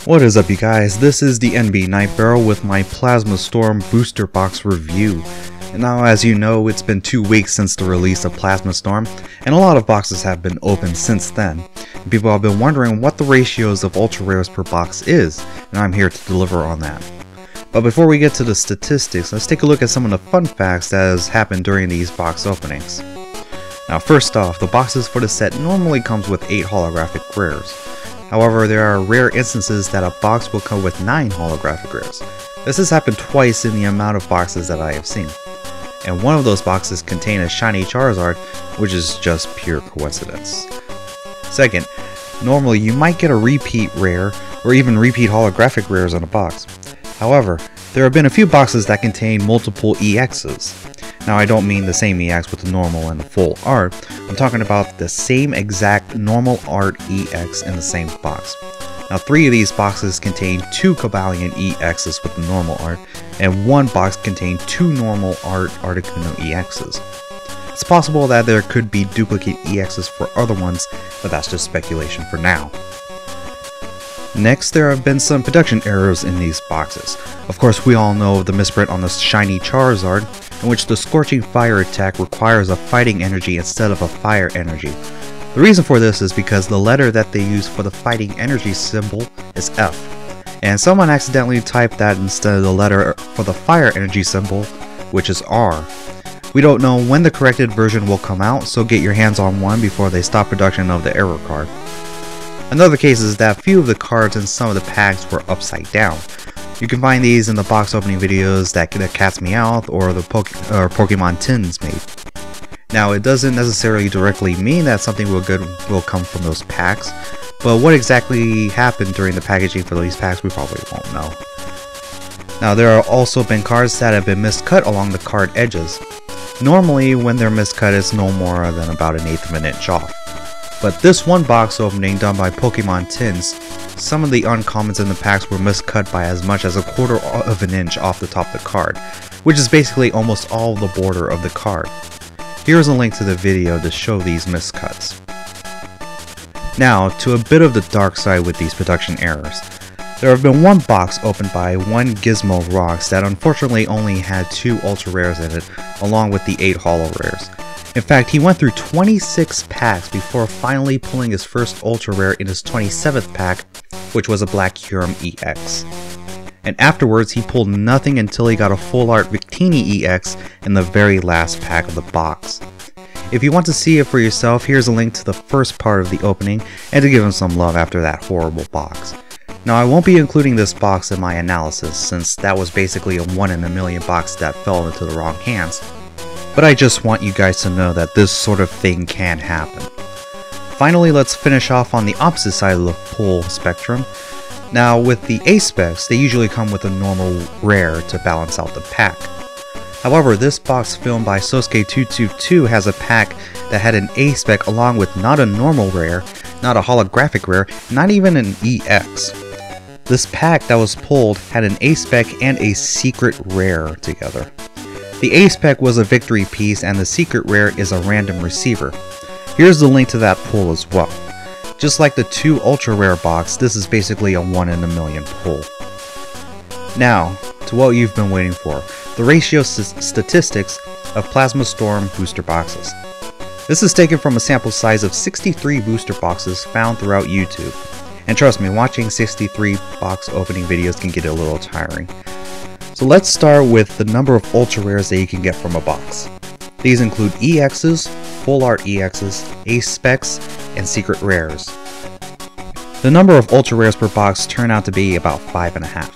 What is up, you guys? This is the NB Nightbarrel with my Plasma Storm booster box review. And now, as you know, it's been 2 weeks since the release of Plasma Storm, and a lot of boxes have been opened since then. And people have been wondering what the ratios of ultra rares per box is, and I'm here to deliver on that. But before we get to the statistics, let's take a look at some of the fun facts that has happened during these box openings. Now, first off, the boxes for the set normally comes with 8 holographic rares. However, there are rare instances that a box will come with 9 holographic rares. This has happened twice in the amount of boxes that I have seen. And one of those boxes contain a shiny Charizard, which is just pure coincidence. Second, normally you might get a repeat rare or even repeat holographic rares on a box. However, there have been a few boxes that contain multiple EXs. Now, I don't mean the same EX with the normal and the full art. I'm talking about the same exact normal art EX in the same box. Now, 3 of these boxes contain 2 Cobalion EXs with the normal art, and 1 box contained 2 normal art Articuno EXs. It's possible that there could be duplicate EXs for other ones, but that's just speculation for now. Next, there have been some production errors in these boxes. Of course, we all know the misprint on the shiny Charizard, in which the Scorching Fire attack requires a fighting energy instead of a fire energy. The reason for this is because the letter that they use for the fighting energy symbol is F, and someone accidentally typed that instead of the letter for the fire energy symbol, which is R. We don't know when the corrected version will come out, so get your hands on one before they stop production of the error card. Another case is that few of the cards in some of the packs were upside down. You can find these in the box opening videos that Cat's Meowth or the Pokemon Tins made. Now, it doesn't necessarily directly mean that something good will come from those packs, but what exactly happened during the packaging for these packs we probably won't know. Now, there have also been cards that have been miscut along the card edges. Normally, when they're miscut, it's no more than about 1/8 of an inch off. But this one box opening done by Pokemon Tins, some of the uncommons in the packs were miscut by as much as 1/4 of an inch off the top of the card, which is basically almost all of the border of the card. Here's a link to the video to show these miscuts. Now, to a bit of the dark side with these production errors. There have been one box opened by one Gizmo Rocks that unfortunately only had 2 ultra rares in it, along with the 8 holo rares. In fact, he went through 26 packs before finally pulling his first ultra rare in his 27th pack, which was a Black Kyurem EX. And afterwards, he pulled nothing until he got a full art Victini EX in the very last pack of the box. If you want to see it for yourself, here's a link to the first part of the opening and to give him some love after that horrible box. Now, I won't be including this box in my analysis since that was basically a 1 in a million box that fell into the wrong hands. But I just want you guys to know that this sort of thing can happen. Finally, let's finish off on the opposite side of the pull spectrum. Now, with the A-Specs, they usually come with a normal rare to balance out the pack. However, this box filmed by Sosuke222 has a pack that had an A-Spec along with not a normal rare, not a holographic rare, not even an EX. This pack that was pulled had an A-Spec and a secret rare together. The A-Spec was a victory piece and the secret rare is a random receiver. Here's the link to that pull as well. Just like the 2 ultra rare box, this is basically a 1 in a million pull. Now, to what you've been waiting for, the ratio statistics of Plasma Storm booster boxes. This is taken from a sample size of 63 booster boxes found throughout YouTube. And trust me, watching 63 box opening videos can get a little tiring. So let's start with the number of ultra rares that you can get from a box. These include EXs, full art EXs, A-Specs, and secret rares. The number of ultra rares per box turn out to be about 5.5.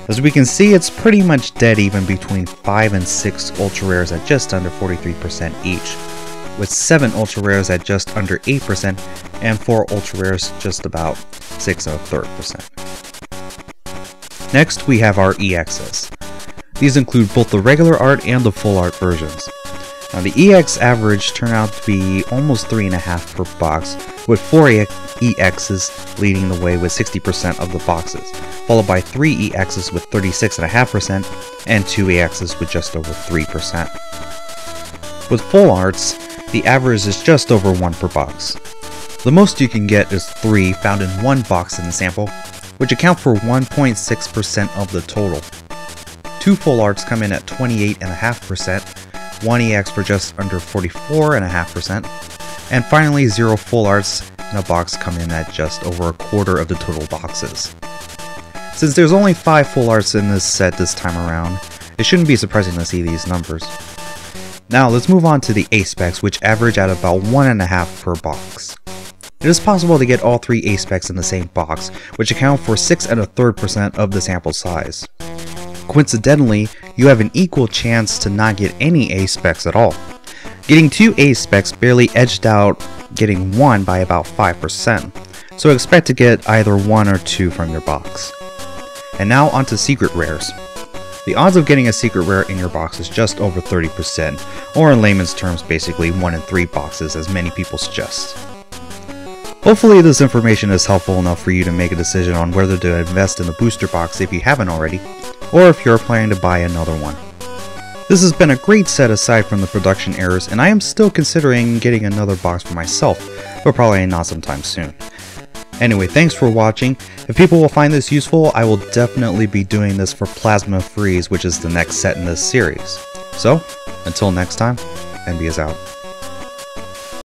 As we can see, it's pretty much dead even between 5 and 6 ultra rares at just under 43% each, with 7 ultra rares at just under 8% and 4 ultra rares just about 6 1/3%. Next, we have our EXs. These include both the regular art and the full art versions. Now, the EX average turned out to be almost 3.5 per box, with 4 EXs leading the way with 60% of the boxes, followed by 3 EXs with 36.5% and 2 EXs with just over 3%. With full arts, the average is just over 1 per box. The most you can get is 3 found in one box in the sample, which account for 1.6% of the total. 2 full arts come in at 28.5%, 1 EX for just under 44.5%, and finally 0 full arts in a box come in at just over a quarter of the total boxes. Since there's only 5 full arts in this set this time around, it shouldn't be surprising to see these numbers. Now let's move on to the A-specs, which average at about 1.5 per box. It is possible to get all 3 A-specs in the same box, which account for 6 1/3% of the sample size. Coincidentally, you have an equal chance to not get any A-specs at all. Getting 2 A-specs barely edged out getting 1 by about 5%, so expect to get either 1 or 2 from your box. And now onto secret rares. The odds of getting a secret rare in your box is just over 30%, or in layman's terms basically 1 in 3 boxes as many people suggest. Hopefully this information is helpful enough for you to make a decision on whether to invest in the booster box if you haven't already, or if you're planning to buy another one. This has been a great set aside from the production errors, and I am still considering getting another box for myself, but probably not sometime soon. Anyway, thanks for watching. If people will find this useful, I will definitely be doing this for Plasma Freeze, which is the next set in this series. So, until next time, NB is out.